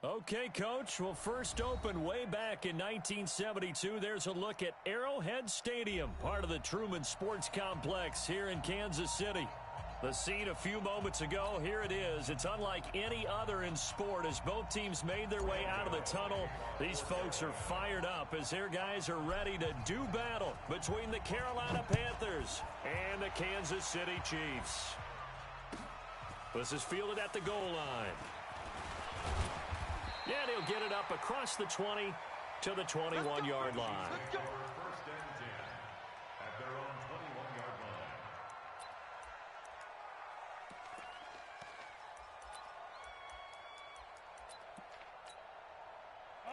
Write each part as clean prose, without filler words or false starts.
Okay, Coach. Well, first opened way back in 1972. There's a look at Arrowhead Stadium, part of the Truman Sports Complex here in Kansas City. The scene a few moments ago, here it is. It's unlike any other in sport as both teams made their way out of the tunnel. These folks are fired up as their guys are ready to do battle between the Carolina Panthers and the Kansas City Chiefs. This is fielded at the goal line. Yeah, he'll get it up across the 20 to the 21-yard line. First and 10 at their own 21-yard line.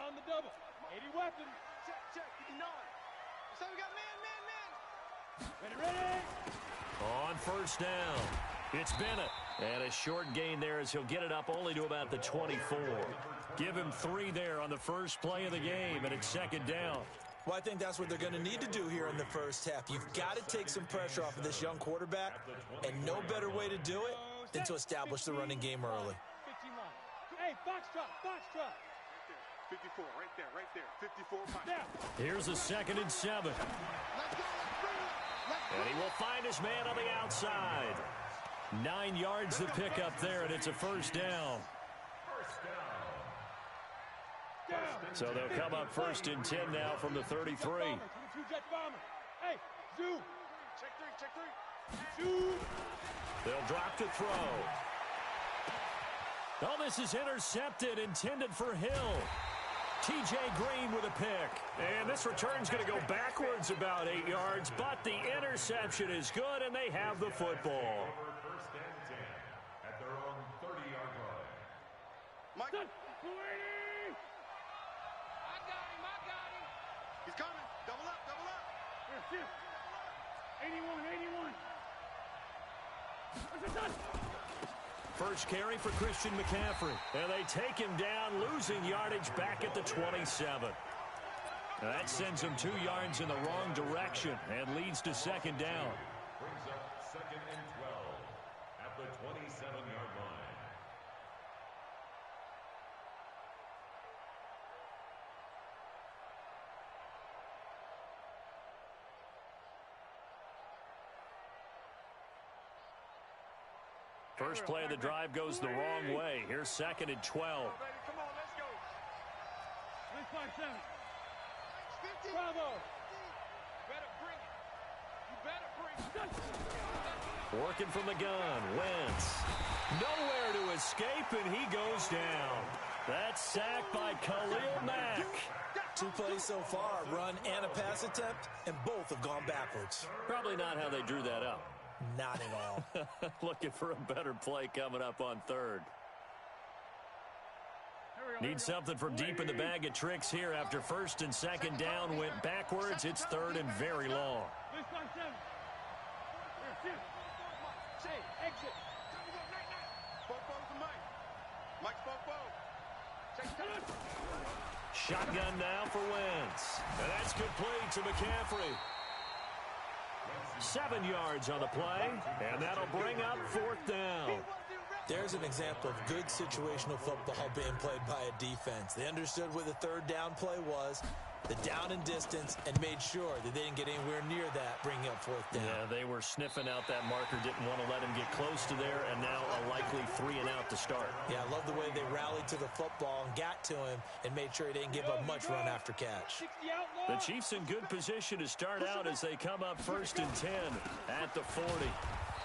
On the double. 80 weapons. Check, 59. So we got man. Ready. On first down, it's Bennett. And a short gain there as he'll get it up only to about the 24. Give him 3 there on the first play of the game, and it's second down. Well, I think that's what they're going to need to do here in the first half. You've got to take some pressure off of this young quarterback, and no better way to do it than to establish the running game early. 51. Hey, foxtrot. 54, right there. 54. Here's a 2nd and 7. And he will find his man on the outside. 9 yards to pick up there, and it's a first down. So they'll come up 1st and 10 now from the 33. Hey, zoom. Check 3. Zoom. They'll drop to throw. Oh, this is intercepted, intended for Hill. T.J. Green with a pick. And this return's going to go backwards about 8 yards, but the interception is good, and they have the football. First and 10 at their own 30-yard line. Mike. I got him. He's coming. Double up. Here, 81. What's it done? First carry for Christian McCaffrey. And they take him down, losing yardage back at the 27. Now that sends him 2 yards in the wrong direction and leads to second down. Brings up 2nd and 12 at the 27-yard line. First play of the drive goes the wrong way. Here's 2nd and 12. Come on, let's go. 357. 50. Bravo. You better bring it. Working from the gun, Wentz. Nowhere to escape, and he goes down. That's sacked by Khalil Mack. 2 plays so far, a run and a pass attempt, and both have gone backwards. Probably not how they drew that up. Not at all. Looking for a better play coming up on 3rd. Need something from deep in the bag of tricks here after 1st and 2nd down went backwards. It's 3rd and very long. 357. Here. Say, exit. Bobo's the Mike. Mike's Bobo. Check. Shotgun now for Wentz. And that's complete to McCaffrey. 7 yards on the play, and that'll bring up 4th down. There's an example of good situational football being played by a defense. They understood where the 3rd down play was, the down and distance, and made sure that they didn't get anywhere near that, bringing up 4th down. Yeah, they were sniffing out that marker, didn't want to let him get close to there, and now a likely 3 and out to start. Yeah, I love the way they rallied to the football and got to him and made sure he didn't give up much run after catch. The Chiefs in good position to start out as they come up 1st and 10 at the 40.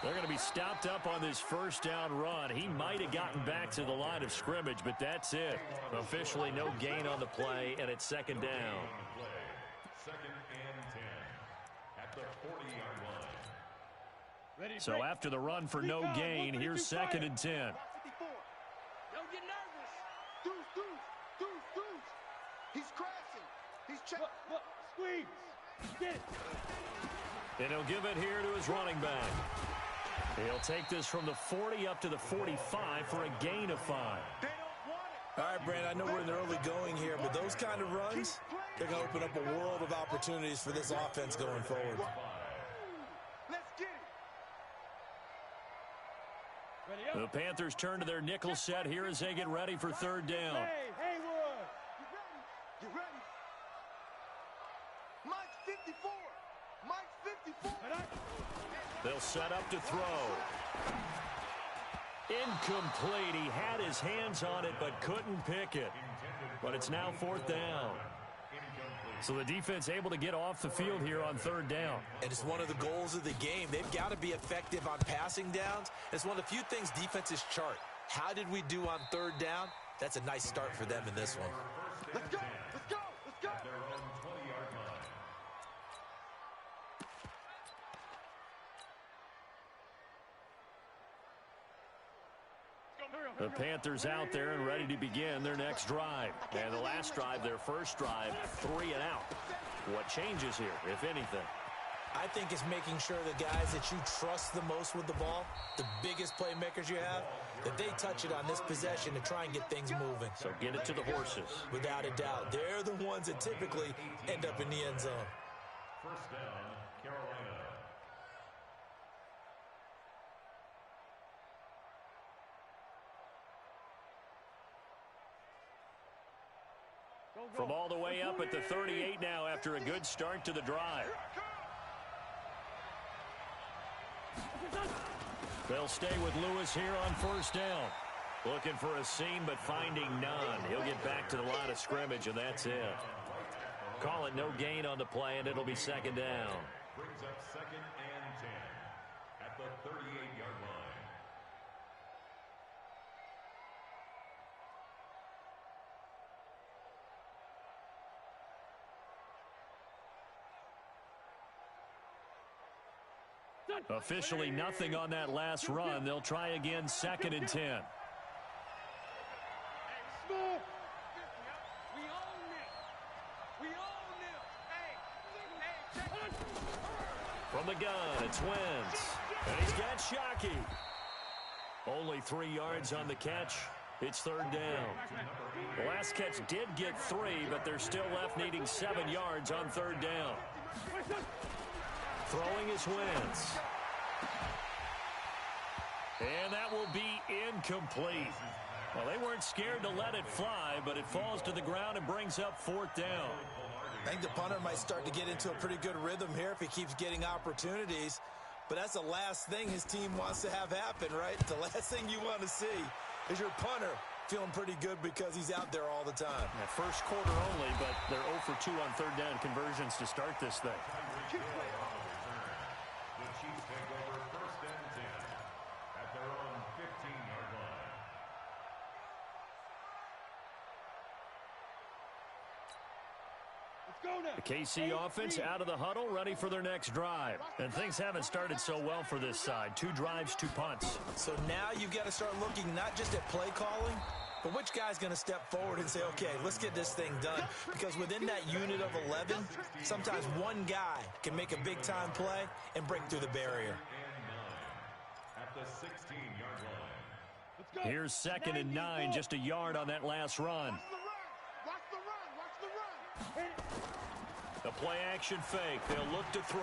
They're going to be stopped up on this 1st down run. He might have gotten back to the line of scrimmage, but that's it. Officially no gain on the play, and it's 2nd down. 2nd and 10 at the 40-yard line. Ready, So after the run for no gain, here's 2nd and 10. 54. Don't get nervous. Deuce. He's crashing. He's checking. Look, squeeze. Get it. And he'll give it here to his running back. He'll take this from the 40 up to the 45 for a gain of 5. They don't want it. All right, Brand, I know we're in the early going here, but those kind of runs, they're going to open up a world of opportunities for this offense going forward. Let's get it. The Panthers turn to their nickel set here as they get ready for third down. Hey, Haywood. Get ready. Mike's 54. Mike's 54. They'll set up to throw. Incomplete. He had his hands on it but couldn't pick it. But it's now fourth down. So the defense able to get off the field here on third down. And it's one of the goals of the game. They've got to be effective on passing downs. It's one of the few things defenses chart. How did we do on third down? That's a nice start for them in this one. Let's go. Let's go. Let's go. Their own 20-yard line. The Panthers out there and ready to begin their next drive. And the last drive, their first drive, 3 and out. What changes here, if anything? I think it's making sure the guys that you trust the most with the ball, the biggest playmakers you have, that they touch it on this possession to try and get things moving. So get it to the horses. Without a doubt. They're the ones that typically end up in the end zone. First down, Carolina. From all the way up at the 38 now after a good start to the drive. They'll stay with Lewis here on first down. Looking for a seam but finding none. He'll get back to the line of scrimmage and that's it. Call it no gain on the play and it'll be second down. Brings up second and 10 at the 38-yard line. Officially nothing on that last run. They'll try again second and 10. From the gun, it's Wentz. And he's got Shockey. Only 3 yards on the catch. It's third down. The last catch did get 3, but they're still left needing 7 yards on third down. Throwing is Wentz. And that will be incomplete. Well, they weren't scared to let it fly, but it falls to the ground and brings up fourth down. I think the punter might start to get into a pretty good rhythm here if he keeps getting opportunities. But that's the last thing his team wants to have happen, right? The last thing you want to see is your punter feeling pretty good because he's out there all the time. Yeah, first quarter only, but they're 0 for 2 on third down conversions to start this thing. The Chiefs take over first and 10 at their own 15-yard line. The KC offense out of the huddle, ready for their next drive. And things haven't started so well for this side. 2 drives, 2 punts. So now you've got to start looking not just at play calling, but which guy's going to step forward and say, okay, let's get this thing done. Because within that unit of 11, sometimes one guy can make a big-time play and break through the barrier. At the 16-yard line. Here's second and 9, just a yard on that last run. Watch the run. Watch the run. The play action fake. They'll look to throw.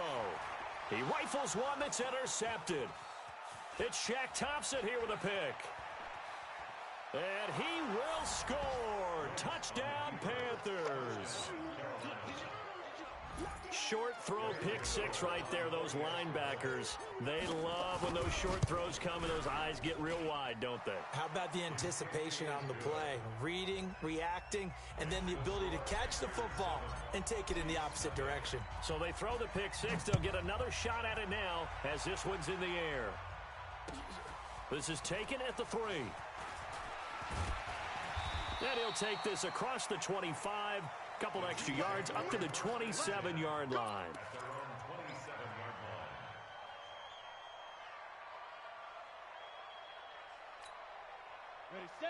He rifles one that's intercepted. It's Shaq Thompson here with a pick. And he will score. Touchdown, Panthers. Short throw, pick 6 right there. Those linebackers, they love when those short throws come and those eyes get real wide, don't they? How about the anticipation on the play? Reading, reacting, and then the ability to catch the football and take it in the opposite direction. So they throw the pick 6. They'll get another shot at it now as this one's in the air. This is taken at the 3. And he'll take this across the 25. Couple extra yards up to the 27-yard line.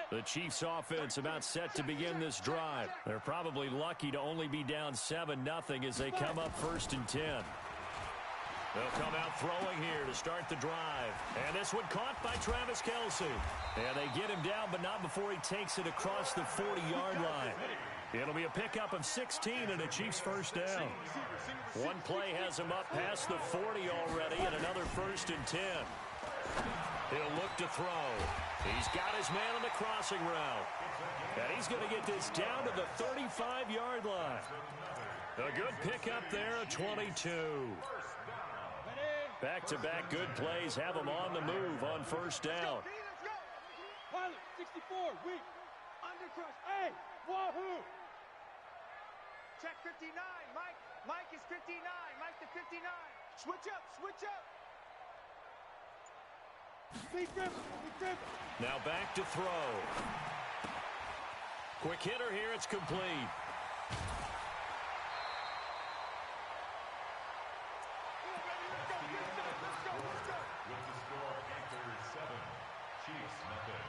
The Chiefs offense about set to begin this drive. They're probably lucky to only be down 7-0 as they come up first and 10. They'll come out throwing here to start the drive. And this one caught by Travis Kelce. And they get him down, but not before he takes it across the 40-yard line. It'll be a pickup of 16 and a Chiefs first down. One play has him up past the 40 already and another first and 10. He'll look to throw. He's got his man on the crossing route. And he's going to get this down to the 35-yard line. A good pickup there, a 22. Back-to-back good plays have him on the move on first down. Pilot, 64, weak. Undercrush, hey, wahoo. Check 59, Mike. Mike is 59. Mike to 59. Switch up, switch up. Big dribble, big dribble. Now back to throw. Quick hitter here, it's complete. With the score, Panthers 7, Chiefs nothing.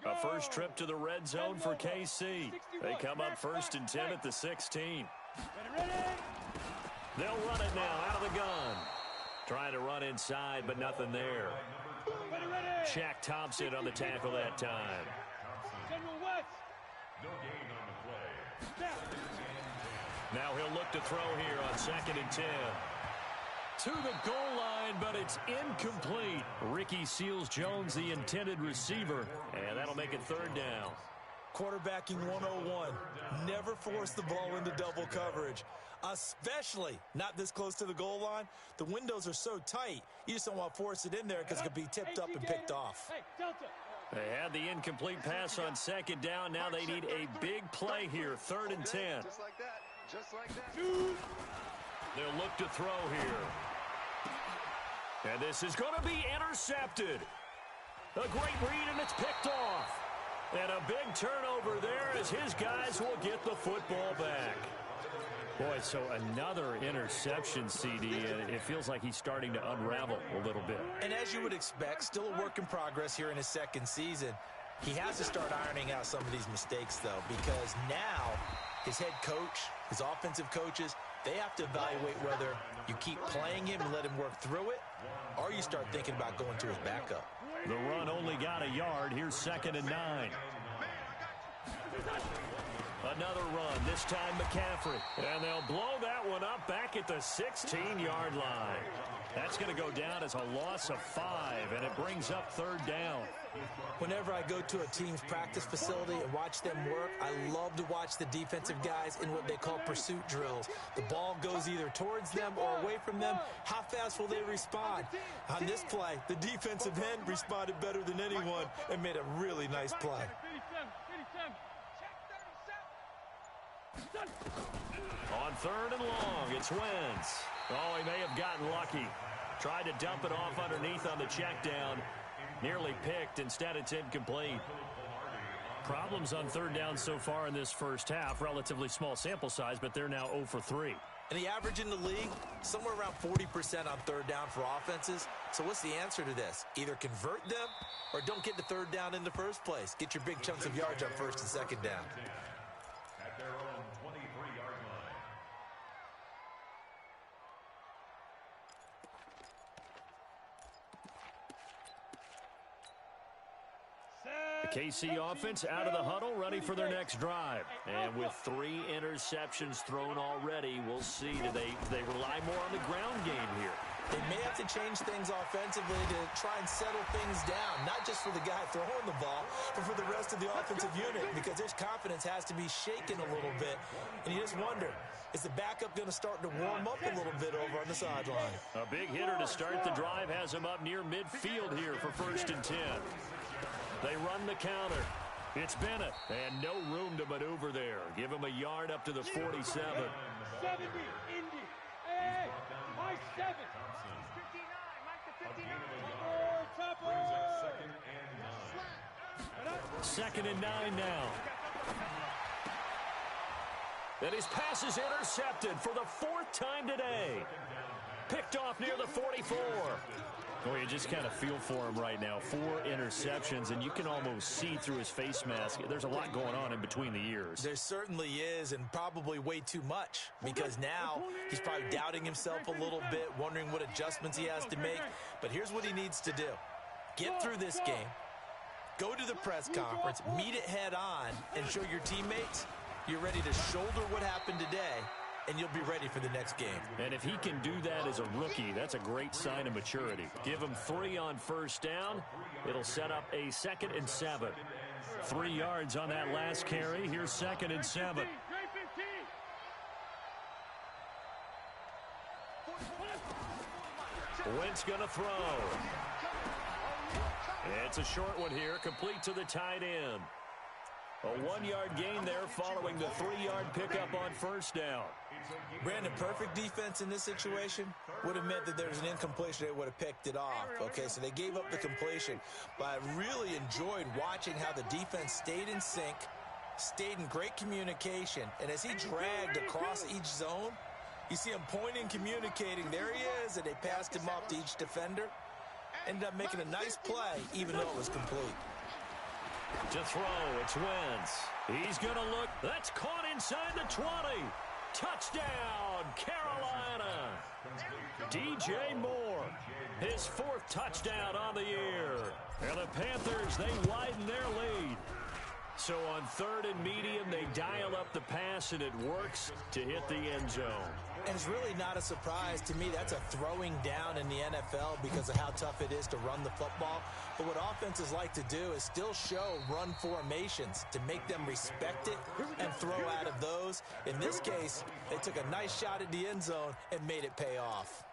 A first trip to the red zone for KC. They come up first and 10 at the 16. They'll run it now out of the gun. Trying to run inside, but nothing there. Shaq Thompson on the tackle that time. General West. No gain on the play. Now he'll look to throw here on 2nd and 10. To the goal line, but it's incomplete. Ricky Seals-Jones, the intended receiver, and that'll make it 3rd down. Quarterbacking 101. Never force the ball into double coverage, especially not this close to the goal line. The windows are so tight, you just don't want to force it in there because it could be tipped up and picked off. Hey, Delta. They had the incomplete pass on 2nd down. Now they need a big play here, 3rd and 10. Just like that. Just like that. They'll look to throw here. And this is going to be intercepted. A great read, and it's picked off. And a big turnover there as his guys will get the football back. Boy, so another interception, CD, and it feels like he's starting to unravel a little bit. And as you would expect, still a work in progress here in his 2nd season. He has to start ironing out some of these mistakes, though, because now his head coach, his offensive coaches, they have to evaluate whether you keep playing him and let him work through it, or you start thinking about going to his backup. The run only got a yard. Here's 2nd and 9. Another run, this time McCaffrey. And they'll blow that one up back at the 16-yard line. That's going to go down as a loss of 5, and it brings up 3rd down. Whenever I go to a team's practice facility and watch them work, I love to watch the defensive guys in what they call pursuit drills. The ball goes either towards them or away from them. How fast will they respond? On this play, the defensive end responded better than anyone and made a really nice play. On 3rd and long, it's Wentz. Oh, he may have gotten lucky. Tried to dump it off underneath on the check down. Nearly picked. Instead, it's incomplete. Problems on 3rd down so far in this first half. Relatively small sample size, but they're now 0 for 3. And the average in the league, somewhere around 40% on 3rd down for offenses. So what's the answer to this? Either convert them or don't get the 3rd down in the first place. Get your big chunks of yards on 1st and 2nd down. At their own 23-yard line. The KC offense out of the huddle, ready for their next drive. And with 3 interceptions thrown already, we'll see. Do they rely more on the ground game here? They may have to change things offensively to try and settle things down, not just for the guy throwing the ball, but for the rest of the offensive unit, because their confidence has to be shaken a little bit. And you just wonder, is the backup going to start to warm up a little bit over on the sideline? A big hitter to start the drive has him up near midfield here for 1st and 10. They run the counter. It's Bennett, and no room to maneuver there. Give him a yard up to the 47. 70, Indy. Hey, my 7. 59, Mike to 59. Topper. Brings up 2nd and 9. 2nd and 9 now. And his pass is intercepted for the 4th time today. Picked off near the 44. Boy, you just kind of feel for him right now. 4 interceptions, and you can almost see through his face mask. There's a lot going on in between the ears. There certainly is, and probably way too much, because now he's probably doubting himself a little bit, wondering what adjustments he has to make. But here's what he needs to do. Get through this game, Go to the press conference, meet it head on, and show your teammates you're ready to shoulder what happened today, and you'll be ready for the next game. And if he can do that as a rookie, that's a great sign of maturity. Give him 3 on first down. It'll set up a 2nd and 7. 3 yards on that last carry. Here's 2nd and 7. Wentz going to throw. It's a short one here, complete to the tight end. A 1-yard gain there following the 3-yard pickup on first down. Brandon, perfect defense in this situation would have meant that there was an incompletion. They would have picked it off. Okay, so they gave up the completion. But I really enjoyed watching how the defense stayed in sync, stayed in great communication. And as he dragged across each zone, you see him pointing, communicating. There he is, and they passed him off to each defender. Ended up making a nice play, even though it was complete. To throw, it's Wentz. He's going to look. That's caught inside the 20. Touchdown, Carolina. DJ Moore, his 4th touchdown on the year. And the Panthers, they widen their lead. So on 3rd and medium, they dial up the pass, and it works to hit the end zone. And it's really not a surprise to me. That's a throwing down in the NFL because of how tough it is to run the football. But what offenses like to do is still show run formations to make them respect it and throw out of those. In this case, they took a nice shot at the end zone and made it pay off.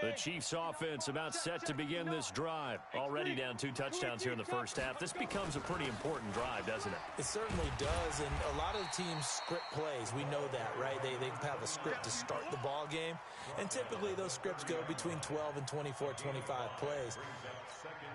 The Chiefs offense about set to begin this drive. Already down 2 touchdowns here in the first half. This becomes a pretty important drive, doesn't it? It certainly does, and a lot of the teams script plays. We know that, right? They have a script to start the ball game, and typically those scripts go between 12 and 24, 25 plays.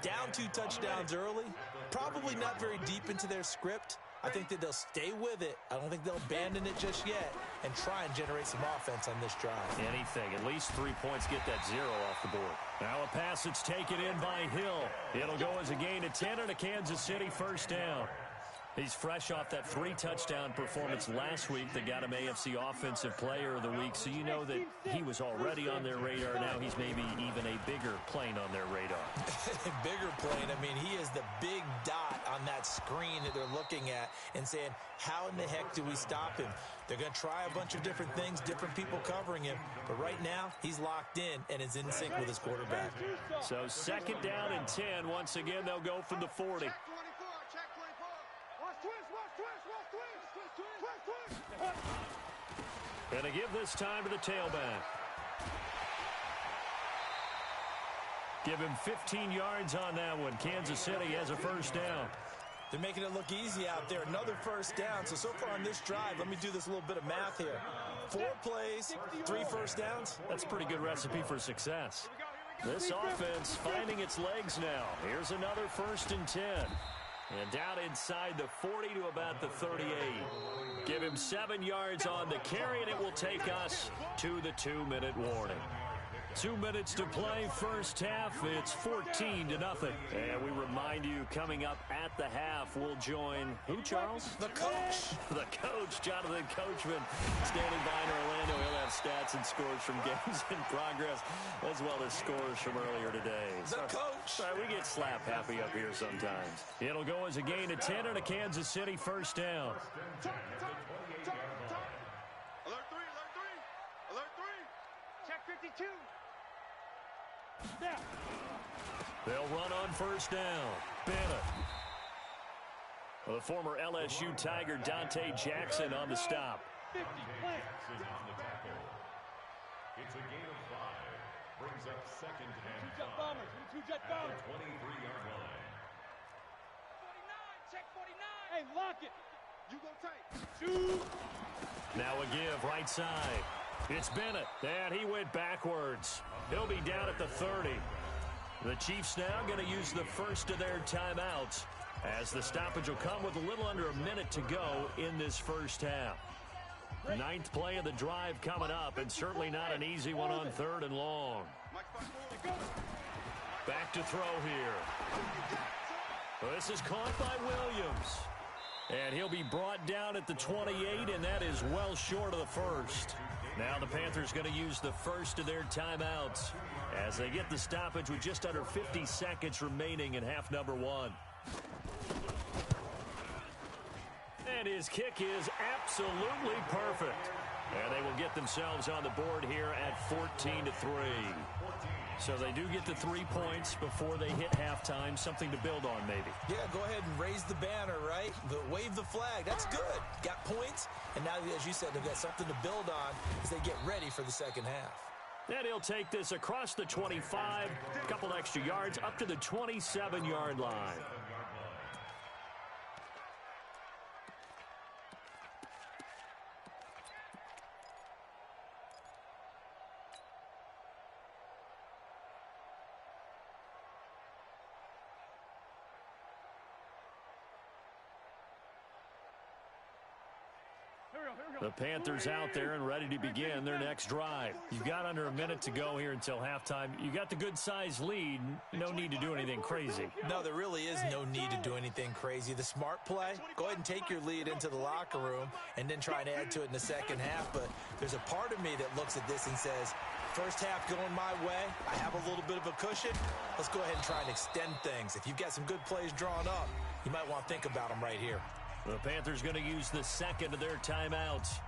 Down 2 touchdowns early, probably not very deep into their script. I think that they'll stay with it. I don't think they'll abandon it just yet and try and generate some offense on this drive. Anything. At least 3 points, get that 0 off the board. Now a pass that's taken in by Hill. It'll go as a gain of 10 and a Kansas City first down. He's fresh off that 3-touchdown performance last week that got him AFC Offensive Player of the Week, so you know that he was already on their radar. Now he's maybe even a bigger plane on their radar. Bigger plane. I mean, he is the big dot on that screen that they're looking at and saying, how in the heck do we stop him? They're going to try a bunch of different things, different people covering him, but right now he's locked in and is in sync with his quarterback. So 2nd down and 10. Once again, they'll go from the 40. And to give this time to the tailback. Give him 15 yards on that one. Kansas City has a first down. They're making it look easy out there. Another first down. So far on this drive, let me do this little bit of math here. 4 plays, 3 first downs. That's a pretty good recipe for success. This offense finding its legs now. Here's another 1st and 10. And down inside the 40 to about the 38. Give him 7 yards on the carry, and it will take us to the 2-minute warning. 2 minutes to play first half. It's 14-0. And we remind you, coming up at the half, we'll join who, Charles? The coach. The coach, Jonathan Coachman, standing by in Orlando. He'll have stats and scores from games in progress, as well as scores from earlier today. The coach. Sorry, we get slap happy up here sometimes. It'll go as a gain of 10 and a Kansas City first down. Alert 3, alert 3, alert 3. Check 52. Snap. They'll run on first down. Bennett. The former LSU Tiger Dante Jackson on the stop. 50 Jackson on the tackle. It's a gain of 5. Brings up 2nd and 5. 2 jet bombers. 2 jet bombers. 23-yard line. 49, check 49. Hey, lock it. You go tight. Shoot. Now a give right side. It's Bennett, and he went backwards. He'll be down at the 30. The Chiefs now going to use the first of their timeouts, as the stoppage will come with a little under a minute to go in this first half. 9th play of the drive coming up, and certainly not an easy one on 3rd and long. Back to throw here. This is caught by Williams. And he'll be brought down at the 28, and that is well short of the first. Now the Panthers going to use the first of their timeouts as they get the stoppage with just under 50 seconds remaining in half number one. And his kick is absolutely perfect. And they will get themselves on the board here at 14-3. So they do get the 3 points before they hit halftime. Something to build on, maybe. Yeah, go ahead and raise the banner, right? Wave the flag. That's good. Got points. And now, as you said, they've got something to build on as they get ready for the second half. And he'll take this across the 25, a couple extra yards, up to the 27-yard line. The Panthers out there and ready to begin their next drive. You've got under a minute to go here until halftime. You got the good-sized lead. No need to do anything crazy. No, there really is no need to do anything crazy. The smart play, go ahead and take your lead into the locker room and then try and add to it in the second half. But there's a part of me that looks at this and says, first half going my way, I have a little bit of a cushion. Let's go ahead and try and extend things. If you've got some good plays drawn up, you might want to think about them right here. The Panthers going to use the second of their timeouts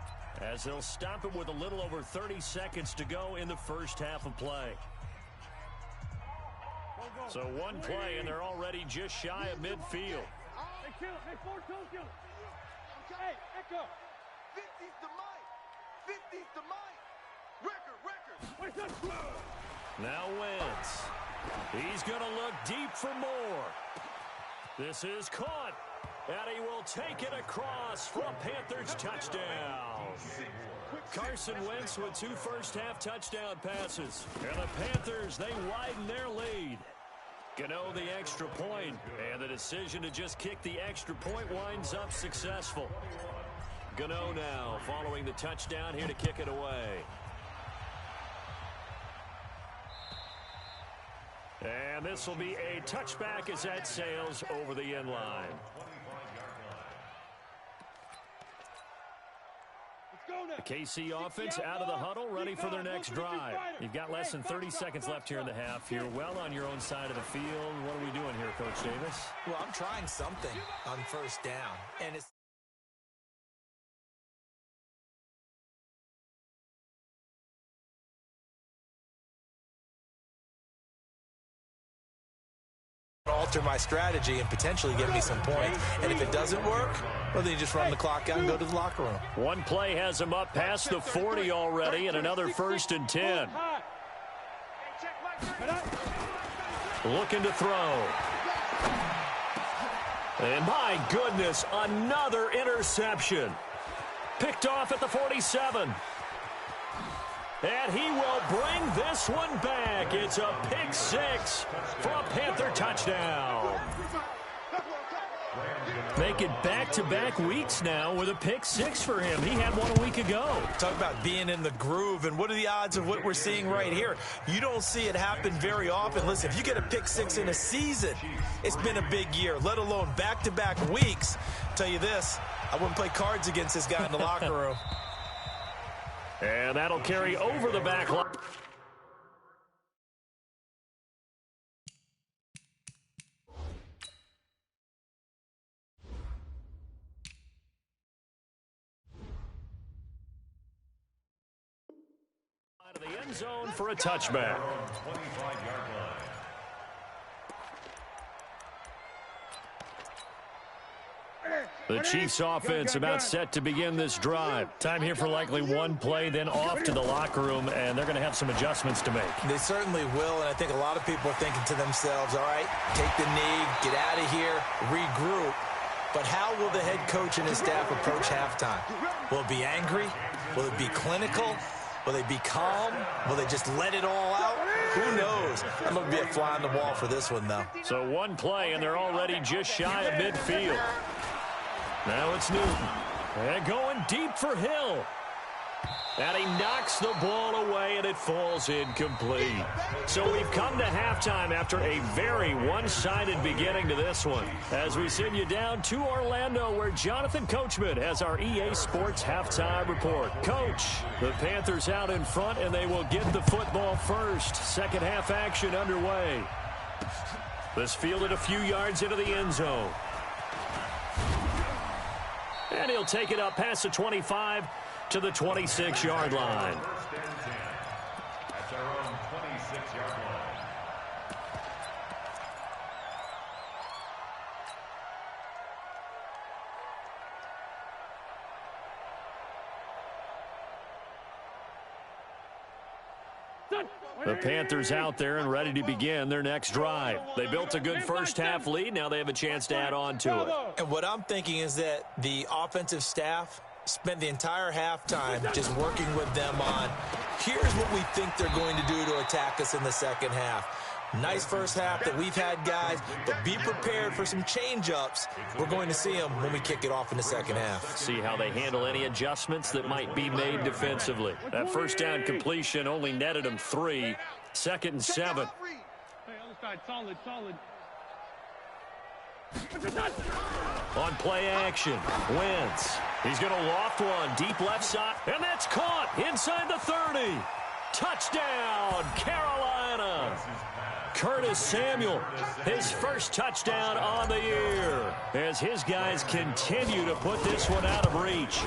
as they'll stop it with a little over 30 seconds to go in the first half of play. So one play, and they're already just shy of midfield. Hey, kill it. Hey, Ford, don't kill it. Hey, Echo. 50's the mic. 50's the mic. Record. Now Wentz. He's going to look deep for more. This is caught. And he will take it across for a Panthers touchdown. Carson Wentz with 2 first-half touchdown passes. And the Panthers, they widen their lead. Gano the extra point, and the decision to just kick the extra point winds up successful. Gano now following the touchdown here to kick it away. And this will be a touchback as that sails over the end line. The KC offense out of the huddle, ready for their next drive. You've got less than 30 seconds left here in the half. You're well on your own side of the field. What are we doing here, Coach Davis? Well, I'm trying something on first down, and it's alter my strategy and potentially give me some points. And if it doesn't work, well, then you just run the clock out and go to the locker room. One play has him up past the 40 already, and another 1st and 10. Looking to throw. And my goodness, another interception. Picked off at the 47. And he will bring this one back. It's a pick 6 for a Panther touchdown. Make it back-to-back weeks now with a pick 6 for him. He had one a week ago. Talk about being in the groove, and what are the odds of what we're seeing right here? You don't see it happen very often. Listen, if you get a pick 6 in a season, it's been a big year, let alone back-to-back weeks. I'll tell you this, I wouldn't play cards against this guy in the locker room. And that'll carry over the back line. Out of the end zone for a touchback. 25-yard line. The Chiefs offense about set to begin this drive. Time here for likely one play, then off to the locker room, and they're going to have some adjustments to make. They certainly will, and I think a lot of people are thinking to themselves, all right, take the knee, get out of here, regroup. But how will the head coach and his staff approach halftime? Will it be angry? Will it be clinical? Will they be calm? Will they just let it all out? Who knows? I'm going to be a fly on the wall for this one, though. So one play, and they're already just shy of midfield. Now it's Newton. And going deep for Hill. And he knocks the ball away, and it falls incomplete. So we've come to halftime after a very one-sided beginning to this one. As we send you down to Orlando, where Jonathan Coachman has our EA Sports halftime report. Coach, the Panthers out in front, and they will get the football first. Second half action underway. This fielded a few yards into the end zone. And he'll take it up past the 25 to the 26-yard line. That's our own 26-yard line. The Panthers out there and ready to begin their next drive. They built a good first-half lead. Now they have a chance to add on to it. And what I'm thinking is that the offensive staff spent the entire halftime just working with them on, here's what we think they're going to do to attack us in the second half. Nice first half that we've had, guys, but be prepared for some change-ups. We're going to see them when we kick it off in the second half. See how they handle any adjustments that might be made defensively. That first down completion only netted them 3. 2nd and 7. Hey, other side, solid. On play action, Wentz. He's going to loft one deep left side, and that's caught inside the 30. Touchdown, Carolina. Curtis Samuel, his first touchdown on the year, as his guys continue to put this one out of reach.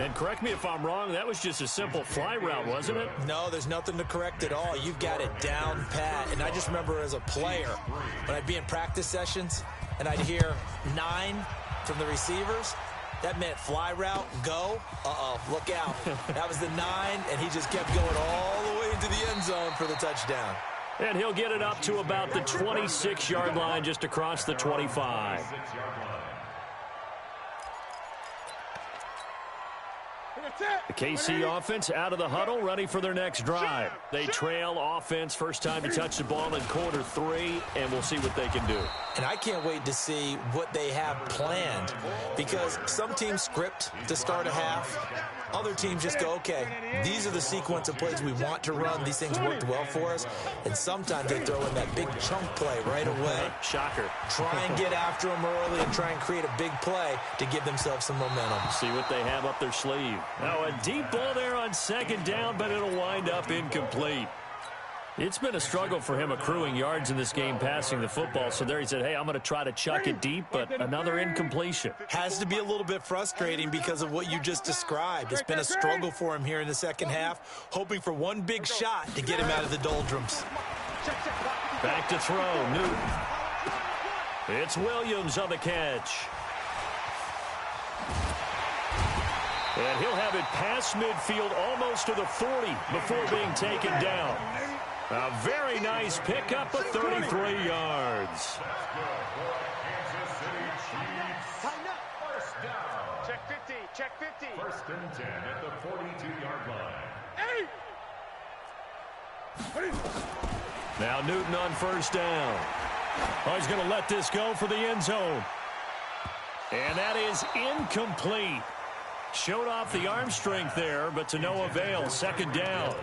And correct me if I'm wrong, that was just a simple fly route, wasn't it? No, there's nothing to correct at all. You've got it down pat. And I just remember as a player, when I'd be in practice sessions and I'd hear 9 from the receivers, that meant fly route, go. Look out. That was the 9, and he just kept going all the way into the end zone for the touchdown. And he'll get it up to about the 26-yard line, just across the 25. The KC offense out of the huddle, ready for their next drive. They trail offense, first time to touch the ball in quarter 3, and we'll see what they can do. And I can't wait to see what they have planned, because some teams script to start a half. Other teams just go, okay, these are the sequence of plays we want to run. These things worked well for us. And sometimes they throw in that big chunk play right away. Shocker. Try and get after them early and try and create a big play to give themselves some momentum. See what they have up their sleeve. Now a deep ball there on 2nd down, but it'll wind up incomplete. It's been a struggle for him accruing yards in this game passing the football. So there he said, hey, I'm going to try to chuck it deep, but another incompletion. Has to be a little bit frustrating because of what you just described. It's been a struggle for him here in the second half, hoping for one big shot to get him out of the doldrums. Back to throw, Newton. It's Williams on the catch. And he'll have it past midfield almost to the 40 before being taken down. A very nice pickup of 33 yards. Check 50, check 50. 1st and 10 at the 42-yard line. Now Newton on 1st down. Oh, he's going to let this go for the end zone. And that is incomplete. Showed off the arm strength there, but to no avail. 2nd down.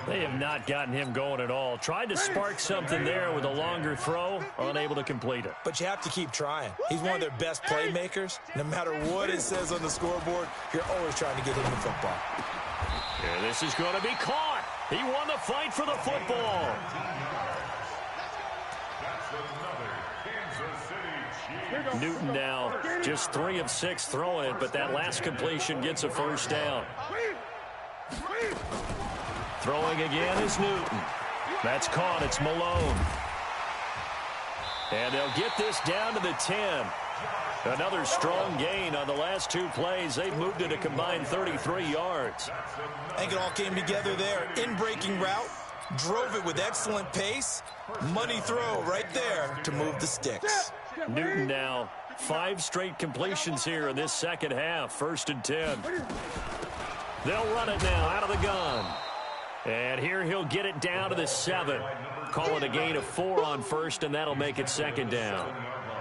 They have not gotten him going at all. Tried to spark something there with a longer throw, unable to complete it. But you have to keep trying. He's one of their best playmakers. No matter what it says on the scoreboard, you're always trying to get him the football. Yeah, this is going to be caught. He won the fight for the football. Newton now just 3 of 6 throwing it, but that last completion gets a 1st down. Throwing again is Newton. That's caught. It's Malone. And they'll get this down to the 10. Another strong gain on the last 2 plays. They've moved it a combined 33 yards. I think it all came together there. In-breaking route. Drove it with excellent pace. Money throw right there to move the sticks. Newton now 5 straight completions here in this second half. 1st and 10. They'll run it now out of the gun. And here he'll get it down to the 7. Call it a gain of 4 on 1st, and that'll make it 2nd down.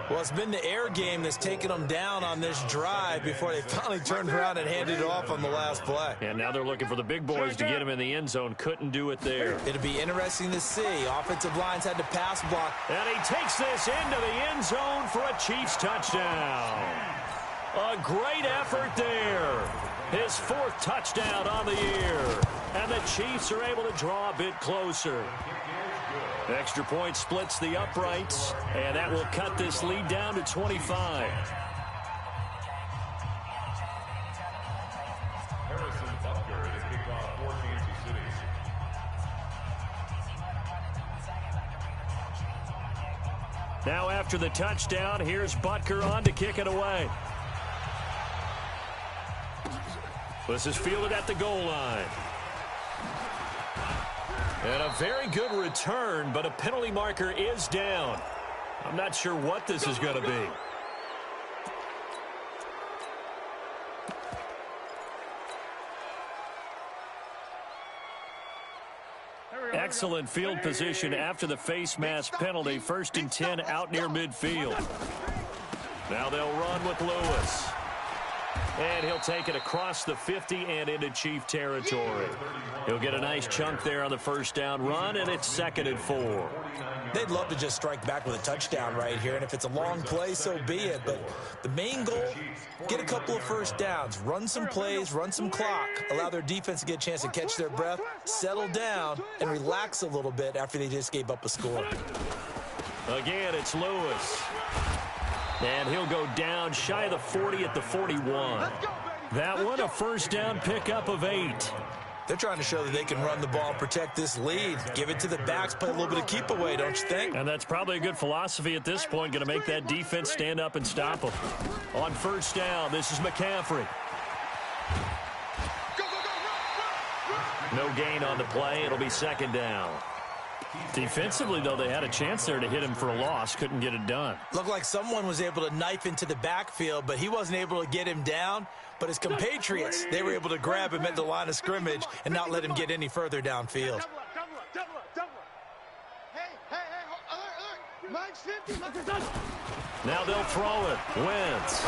Well, it's been the air game that's taken them down on this drive before they finally turned around and handed it off on the last play. And now they're looking for the big boys to get him in the end zone. Couldn't do it there. It'll be interesting to see. Offensive lines had to pass block. And he takes this into the end zone for a Chiefs touchdown. A great effort there. His 4th touchdown on the year. And the Chiefs are able to draw a bit closer. Extra point splits the uprights, and that will cut this lead down to 25. Harrison Butker to kick off for Kansas City. Now after the touchdown, here's Butker on to kick it away. This is fielded at the goal line. And a very good return, but a penalty marker is down. I'm not sure what this is going to be. Excellent field position after the face mask penalty. 1st and 10 out near midfield. Now they'll run with Lewis. And he'll take it across the 50 and into Chief territory. He'll get a nice chunk there on the 1st down run, and it's 2nd and 4. They'd love to just strike back with a touchdown right here, and if it's a long play, so be it. But the main goal, get a couple of 1st downs, run some plays, run some clock, allow their defense to get a chance to catch their breath, settle down, and relax a little bit after they just gave up a score. Again, it's Lewis. And he'll go down shy of the 40 at the 41. That one, a 1st down pickup of 8. They're trying to show that they can run the ball and protect this lead. Give it to the backs, play a little bit of keep away, don't you think? And that's probably a good philosophy at this point, going to make that defense stand up and stop them. On 1st down, this is McCaffrey. No gain on the play. It'll be 2nd down. Defensively, though, they had a chance there to hit him for a loss. Couldn't get it done. Looked like someone was able to knife into the backfield, but he wasn't able to get him down. But his compatriots, they were able to grab him at the line of scrimmage and not let him get any further downfield. Now they'll throw it. Wentz.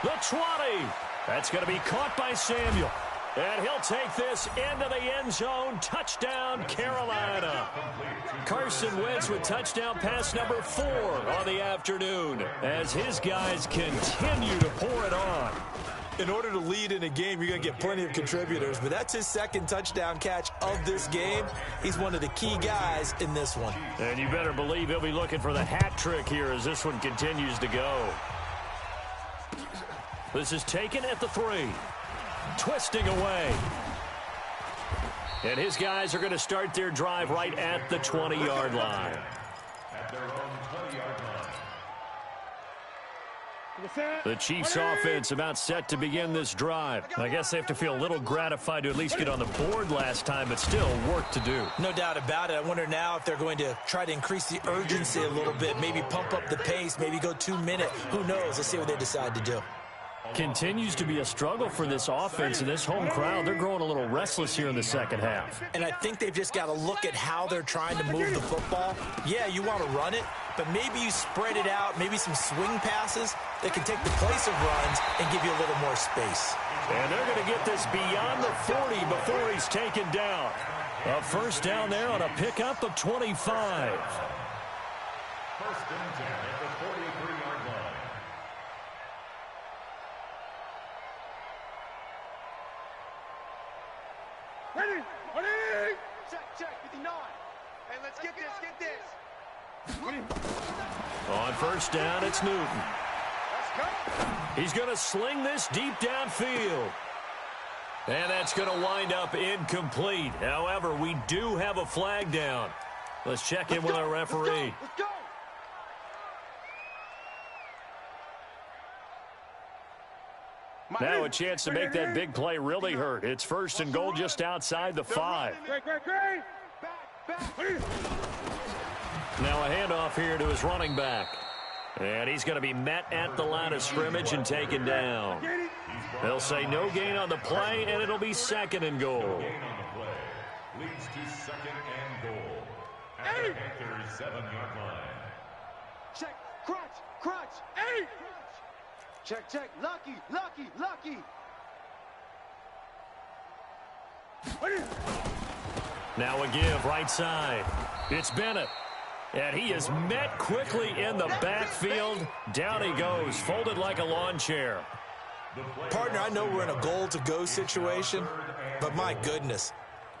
The 20. That's going to be caught by Samuel. And he'll take this into the end zone. Touchdown, Carolina. Carson Wentz with touchdown pass number 4 on the afternoon as his guys continue to pour it on. In order to lead in a game, you're going to get plenty of contributors, but that's his 2nd touchdown catch of this game. He's one of the key guys in this one. And you better believe he'll be looking for the hat trick here as this one continues to go. This is taken at the 3. Twisting away. And his guys are going to start their drive right at the 20-yard line. At their own 20-yard line. The Chiefs offense about set to begin this drive. I guess they have to feel a little gratified to at least get on the board last time, but still work to do. No doubt about it. I wonder now if they're going to try to increase the urgency a little bit, maybe pump up the pace, maybe go 2-minute. Who knows? Let's see what they decide to do. Continues to be a struggle for this offense, and this home crowd, they're growing a little restless here in the 2nd half. And I think they've just got to look at how they're trying to move the football. Yeah, you want to run it, but maybe you spread it out, maybe some swing passes that can take the place of runs and give you a little more space. And they're going to get this beyond the 40 before he's taken down. A 1st down there on a pickup of 25. 1st and 10 at the 43-yard line. Ready! Ready! Check, 59. Hey, let's get this. On 1st down, it's Newton. Let's go. He's going to sling this deep downfield. And that's going to wind up incomplete. However, we do have a flag down. Let's check in with our referee. Let's go. Now a chance to make that big play really hurt. It's 1st and goal just outside the 5. Great! Back. Now a handoff here to his running back. And he's going to be met at the line of scrimmage and taken down. They'll say no gain on the play, and it'll be 2nd and goal. No gain on the play. Leads to 2nd and goal. At the Panthers' 7-yard line. Check. Crunch, crunch. Hey! Check, check. Lucky, lucky, lucky. Now a give right side. It's Bennett. And he is met quickly in the backfield. Down he goes, folded like a lawn chair. Partner, I know we're in a goal-to-go situation, but my goodness.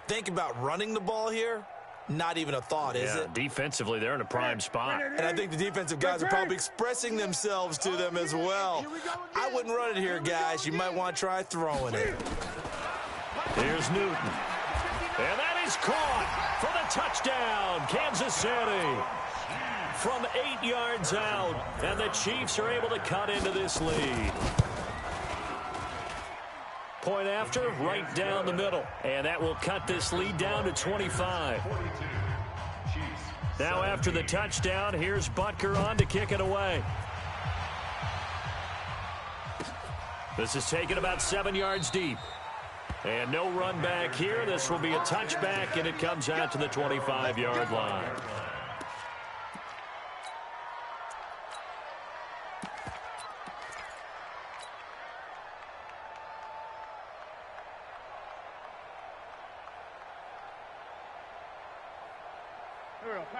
Think about running the ball here. Not even a thought, is it? Defensively, they're in a prime spot. And I think the defensive guys are probably expressing themselves to them as well. I wouldn't run it here, guys. You might want to try throwing it. Here's Newton. And that is caught for the touchdown, Kansas City. From 8 yards out, and the Chiefs are able to cut into this lead. Point after, right down the middle. And that will cut this lead down to 25. Now after the touchdown, here's Butker on to kick it away. This is taken about 7 yards deep. And no run back here. This will be a touchback, and it comes out to the 25-yard line.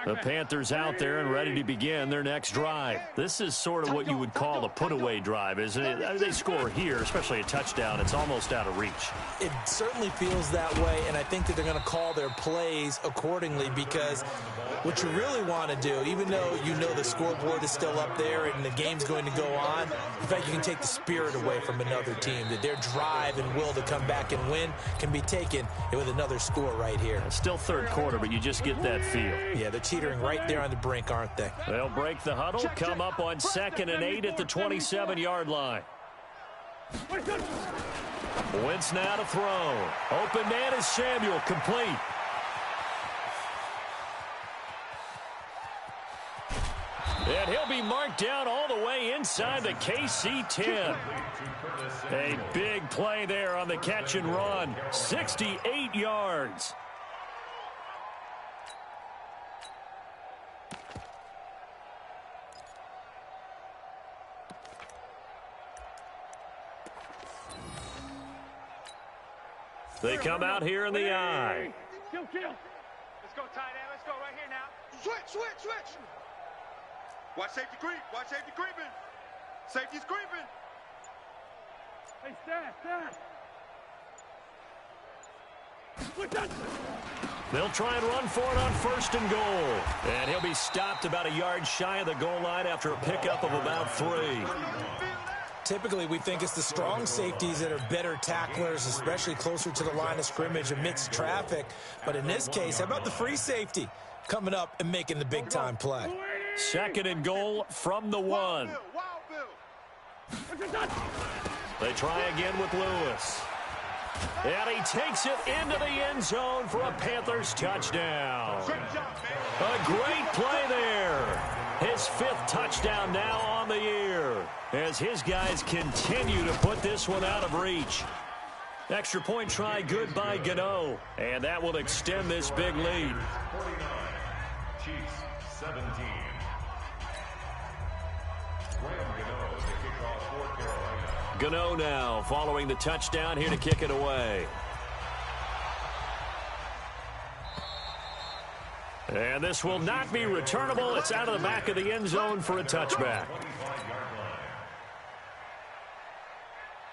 The Panthers out there and ready to begin their next drive. This is sort of what you would call a put-away drive, isn't it? They score here, especially a touchdown. It's almost out of reach. It certainly feels that way, and I think that they're going to call their plays accordingly, because what you really want to do, even though you know the scoreboard is still up there and the game's going to go on, in fact, you can take the spirit away from another team, that their drive and will to come back and win can be taken with another score right here. It's still third quarter, but you just get that feel. Yeah, they're teetering right there on the brink, aren't they? They'll break the huddle, come up on 2nd and 8 at the 27-yard line. Wentz now to throw. Open man is Samuel, complete. And he'll be marked down all the way inside the KC 10. A big play there on the catch and run. 68 yards. They come out here in the eye. Kill. Let's go, tight end. Let's go right here now. Switch. Watch safety creep. Watch safety creeping. Safety's creeping. Hey, stand. They'll try and run for it on 1st and goal. And he'll be stopped about a yard shy of the goal line after a pickup of about 3. Typically, we think it's the strong safeties that are better tacklers, especially closer to the line of scrimmage amidst traffic. But in this case, how about the free safety coming up and making the big-time play? 2nd and goal from the 1. They try again with Lewis. And he takes it into the end zone for a Panthers touchdown. A great play there. His 5th touchdown now on the year, as his guys continue to put this one out of reach. Extra point try good by Gano, and that will extend this big lead. 49, Chiefs 17. Gano now following the touchdown here to kick it away. And this will not be returnable. It's out of the back of the end zone for a touchback.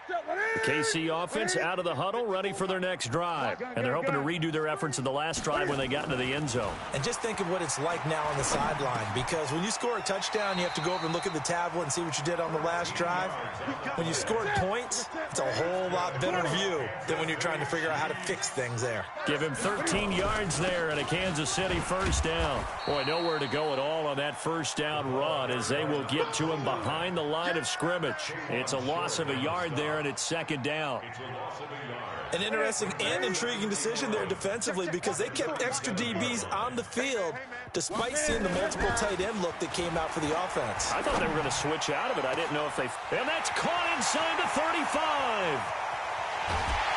The KC offense out of the huddle, ready for their next drive. And they're hoping to redo their efforts in the last drive when they got into the end zone. And just think of what it's like now on the sideline, because when you score a touchdown, you have to go over and look at the tablet and see what you did on the last drive. When you scored points, it's a whole lot better view than when you're trying to figure out how to fix things there. Give him 13 yards there and a Kansas City first down. Boy, nowhere to go at all on that first down run, as they will get to him behind the line of scrimmage. It's a loss of a yard there, and it's 2nd down. An interesting and intriguing decision there defensively, because they kept extra DBs on the field despite seeing the multiple tight end look that came out for the offense. I thought they were going to switch out of it. I didn't know if they... And that's caught inside the 35.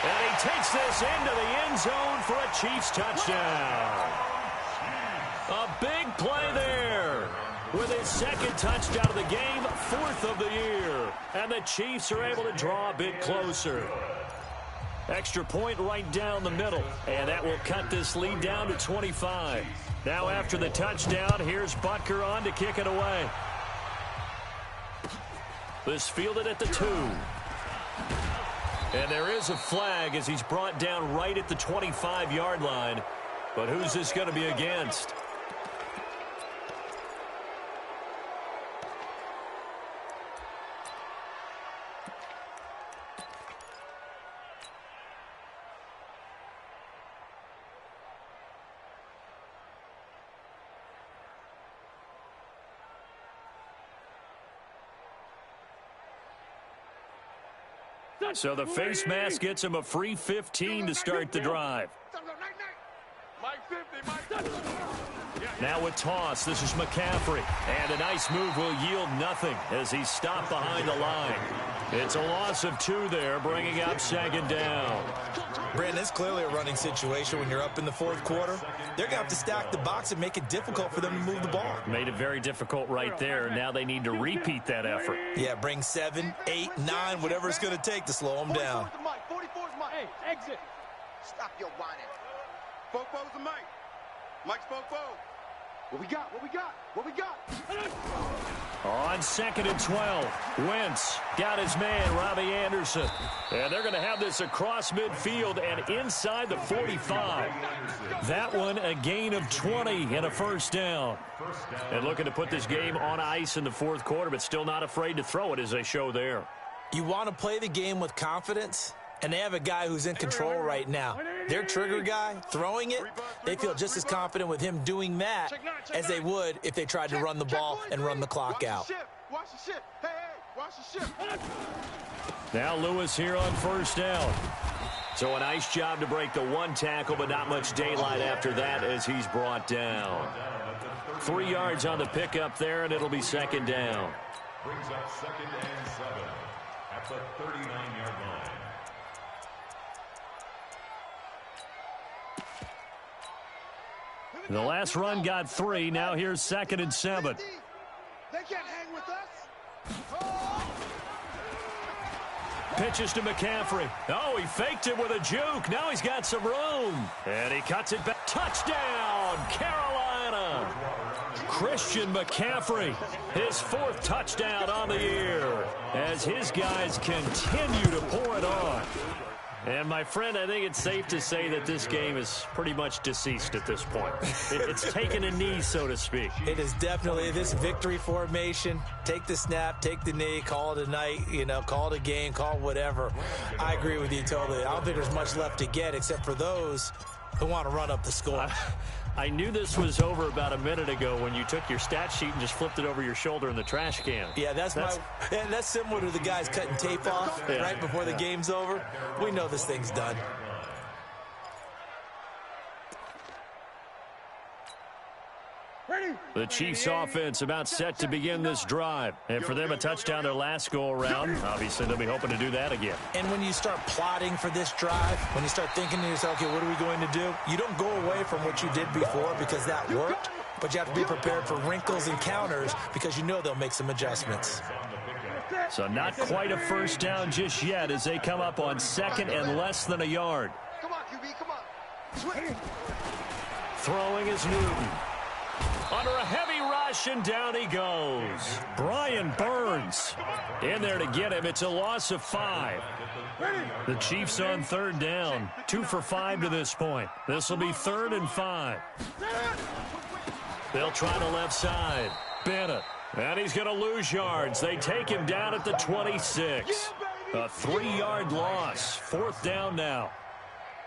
And he takes this into the end zone for a Chiefs touchdown. A big play there. with his second touchdown of the game, 4th of the year. And the Chiefs are able to draw a bit closer. Extra point right down the middle, and that will cut this lead down to 25. Now after the touchdown, here's Butker on to kick it away. This fielded at the 2. And there is a flag as he's brought down right at the 25-yard line. But who's this going to be against? So the face mask gets him a free 15 to start the drive. Now with toss, this is McCaffrey. And a nice move will yield nothing as he's stopped behind the line. It's a loss of 2 there, bringing up 2nd down. Brandon, it's clearly a running situation when you're up in the 4th quarter. They're going to have to stack the box and make it difficult for them to move the ball. Made it very difficult right there. Now they need to repeat that effort. Yeah, bring 7, 8, 9, whatever it's going to take to slow them down. 44's Mike. Hey, exit. Stop your whining. Fofo's the Mike. Mike's Fofo. What we got? What we got? What we got? On 2nd and 12, Wentz got his man, Robbie Anderson. And they're going to have this across midfield and inside the 45. That one a gain of 20 and a 1st down. And looking to put this game on ice in the 4th quarter, but still not afraid to throw it as they show there. You want to play the game with confidence, and they have a guy who's in control right now. Their trigger guy, throwing it, they feel just as confident with him doing that as they would if they tried to run the ball and run the clock out. Watch the ship. Hey, watch the ship. Now Lewis here on 1st down. So a nice job to break the 1 tackle, but not much daylight after that as he's brought down. 3 yards on the pickup there, and it'll be 2nd down. Brings up 2nd and 7 at the 39-yard line. The last run got 3. Now here's 2nd and 7. They can't hang with us. Pitches to McCaffrey. Oh, he faked it with a juke. Now he's got some room. And he cuts it back. Touchdown, Carolina. Christian McCaffrey, his 4th touchdown on the year as his guys continue to pour it on. And, my friend, I think it's safe to say that this game is pretty much deceased at this point. It's taken a knee, so to speak. It is definitely this victory formation. Take the snap, take the knee, call it a night, call it a game, call it whatever. I agree with you totally. I don't think there's much left to get except for those who want to run up the score. I knew this was over about a minute ago when you took your stat sheet and just flipped it over your shoulder in the trash can. Yeah, that's similar to the guys cutting tape off right before the game's over. We know this thing's done. The Chiefs offense about set to begin this drive. And for them, a touchdown their last go-around. Obviously, they'll be hoping to do that again. And when you start plotting for this drive, when you start thinking to yourself, okay, what are we going to do? You don't go away from what you did before because that worked, but you have to be prepared for wrinkles and counters because you know they'll make some adjustments. So not quite a 1st down just yet as they come up on 2nd and less than a yard. Come on, QB, come on. Swing. Throwing is Newton. Under a heavy rush, and down he goes. Brian Burns in there to get him. It's a loss of 5. The Chiefs on 3rd down. 2 for 5 to this point. This will be 3rd and 5. They'll try the left side. Bennett. And he's going to lose yards. They take him down at the 26. A 3-yard loss. 4th down now.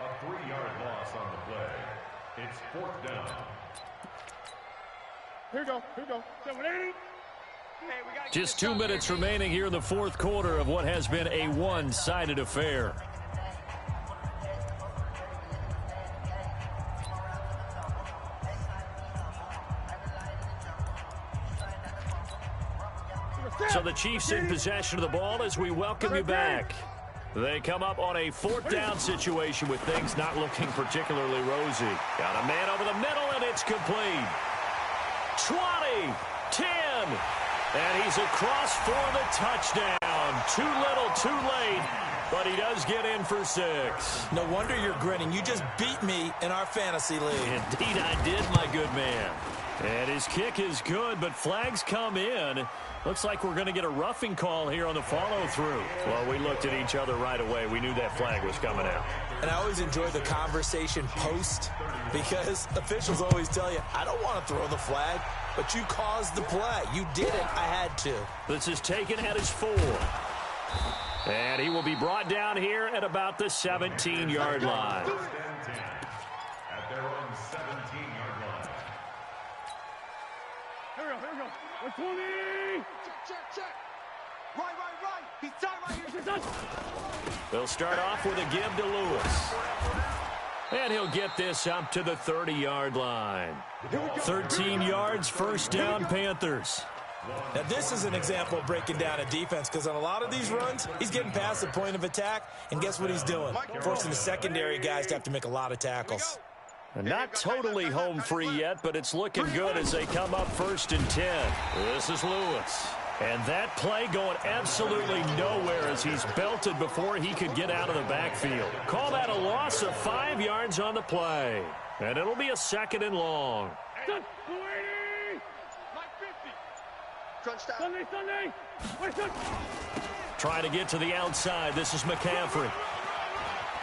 A 3-yard loss on the play. It's 4th down. Here we go. 780. Just 2 minutes remaining here in the 4th quarter of what has been a one-sided affair. So the Chiefs in possession of the ball as we welcome you back. They come up on a 4th down situation with things not looking particularly rosy. Got a man over the middle, and it's complete. 20. 10. And he's across for the touchdown. Too little, too late. But he does get in for 6. No wonder you're grinning. You just beat me in our fantasy league. Indeed I did, my good man. And his kick is good, but flags come in. Looks like we're going to get a roughing call here on the follow-through. Well, we looked at each other right away. We knew that flag was coming out. And I always enjoy the conversation post because officials always tell you, I don't want to throw the flag, but you caused the play. You did it. I had to. This is taken at his 4. And he will be brought down here at about the 17-yard line. At their own 17-yard line. Here we go. 120. Check. Right. He's tight right here. They'll start off with a give to Lewis. And he'll get this up to the 30-yard line. 13 yards, first down, Panthers. Now, this is an example of breaking down a defense because on a lot of these runs, he's getting past the point of attack, and guess what he's doing? Forcing the secondary guys to have to make a lot of tackles. And not totally home free yet, but it's looking good as they come up 1st and 10. This is Lewis. And that play going absolutely nowhere as he's belted before he could get out of the backfield. Call that a loss of 5 yards on the play. And it'll be a 2nd and long. Sunday. Trying to get to the outside. This is McCaffrey.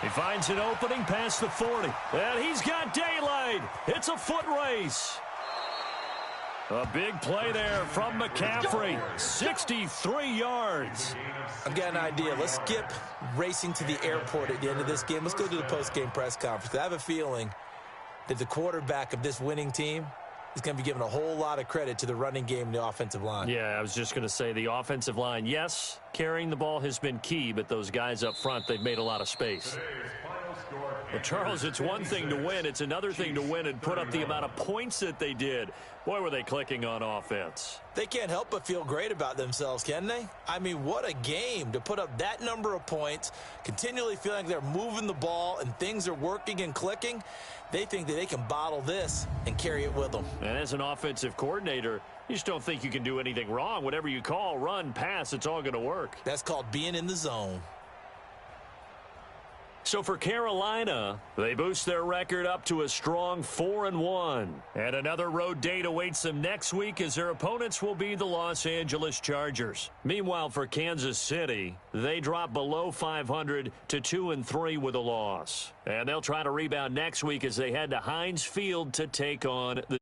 He finds an opening past the 40. And he's got daylight. It's a foot race. A big play there from McCaffrey. 63 yards. I've got an idea. Let's skip racing to the airport at the end of this game. Let's go to the post-game press conference. I have a feeling that the quarterback of this winning team is going to be given a whole lot of credit to the running game and the offensive line. Yeah, I was just going to say the offensive line, yes, carrying the ball has been key, but those guys up front, they've made a lot of space. Well, Charles, it's one thing to win. It's another thing to win and put up the amount of points that they did. Boy, were they clicking on offense. They can't help but feel great about themselves, can they? I mean, what a game to put up that number of points, continually feeling like they're moving the ball and things are working and clicking. They think that they can bottle this and carry it with them. And as an offensive coordinator, you just don't think you can do anything wrong. Whatever you call, run, pass, it's all going to work. That's called being in the zone. So for Carolina, they boost their record up to a strong 4-1. And another road date awaits them next week as their opponents will be the Los Angeles Chargers. Meanwhile, for Kansas City, they drop below 500 to 2-3 with a loss. And they'll try to rebound next week as they head to Heinz Field to take on the